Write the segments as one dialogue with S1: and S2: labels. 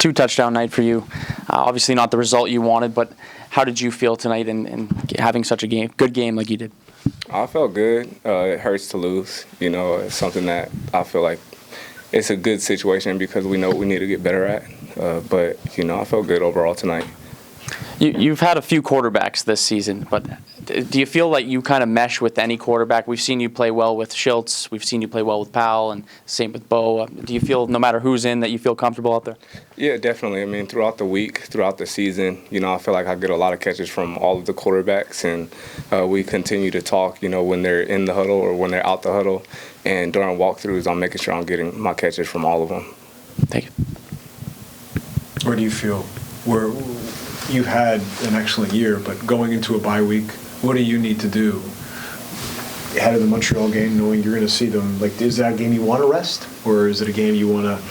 S1: Two-touchdown night for you. Obviously not the result you wanted, but how did you feel tonight in having such a good game like you did?
S2: I felt good. It hurts to lose. It's something that I feel like it's a good situation because we know what we need to get better at. But I felt good overall tonight.
S1: You've had a few quarterbacks this season, but do you feel like you kind of mesh with any quarterback? We've seen you play well with Schultz. We've seen you play well with Powell, and same with Bo. Do you feel, no matter who's in, that you feel comfortable out there?
S2: Yeah, definitely. I mean, throughout the week, throughout the season, I feel like I get a lot of catches from all of the quarterbacks, and we continue to talk, when they're in the huddle or when they're out the huddle. And during walkthroughs, I'm making sure I'm getting my catches from all of them.
S1: Thank you.
S3: Where do you feel? You've had an excellent year, but going into a bye week, what do you need to do ahead of the Montreal game, knowing you're going to see them? Like, is that a game you want to rest, or is it a game you want to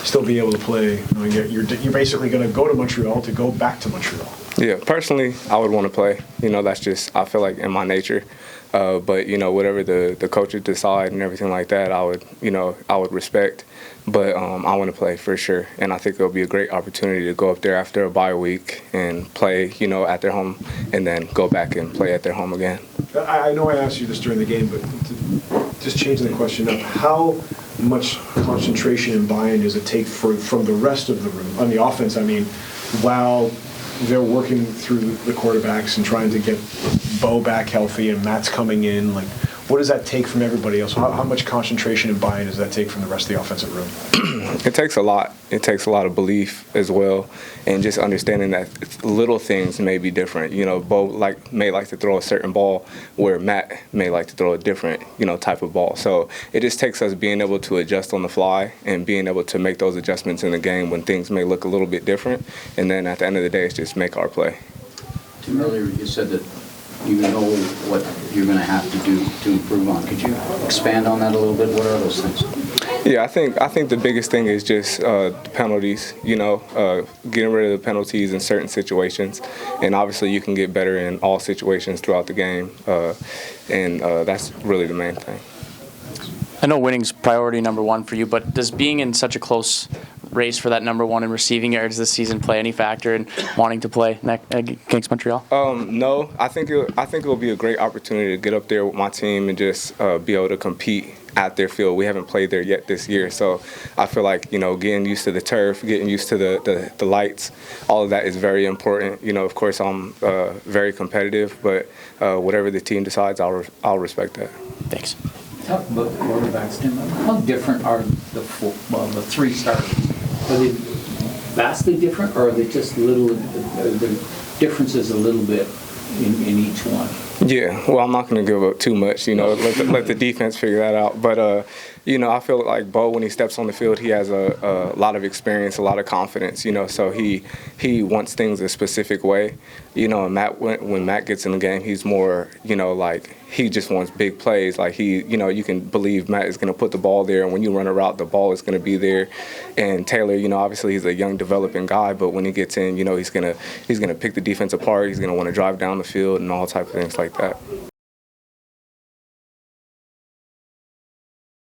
S3: still be able to play, knowing that you're basically going to go to Montreal to go back to Montreal?
S2: Yeah, personally, I would want to play. That's just, I feel like, in my nature. But whatever the coaches decide and everything like that, I would respect. But I want to play for sure, and I think it'll be a great opportunity to go up there after a bye week and play, at their home, and then go back and play at their home again.
S3: I know I asked you this during the game, but just changing the question up, how much concentration and buy-in does it take from the rest of the room on the offense? I mean, while they're working through the quarterbacks and trying to get Bo back healthy and Matt's coming in, like, what does that take from everybody else? How much concentration and buy-in does that take from the rest of the offensive room?
S2: It takes a lot. It takes a lot of belief as well, and just understanding that little things may be different. Bo may like to throw a certain ball, where Matt may like to throw a different, type of ball. So it just takes us being able to adjust on the fly and being able to make those adjustments in the game when things may look a little bit different. And then at the end of the day, it's just make our play.
S4: Tim, earlier you said that you know what you're going to have to do to improve on. Could you expand on that a little bit? What are those things?
S2: Yeah, I think the biggest thing is just the penalties, getting rid of the penalties in certain situations. And obviously you can get better in all situations throughout the game, and that's really the main thing.
S1: I know winning's priority number one for you, but does being in such a close race for that number one in receiving yards this season play any factor in wanting to play against Montreal?
S2: No, I think it will be a great opportunity to get up there with my team and just be able to compete at their field. We haven't played there yet this year, so I feel like getting used to the turf, getting used to the lights, all of that is very important. Of course, I'm very competitive, but whatever the team decides, I'll respect that.
S1: Thanks.
S4: Talk about the quarterbacks, Tim. How different are the three starters? Are they vastly different, or are they just the differences a little bit in each one?
S2: Yeah, well, I'm not going to give up too much, let the defense figure that out. But, I feel like Bo, when he steps on the field, he has a lot of experience, a lot of confidence, so he wants things a specific way. And Matt, when Matt gets in the game, he's more, he just wants big plays. Like you can believe Matt is going to put the ball there, and when you run a route, the ball is going to be there. And Taylor, obviously he's a young developing guy, but when he gets in, he's going to pick the defense apart. He's going to want to drive down the field and all type of things like that.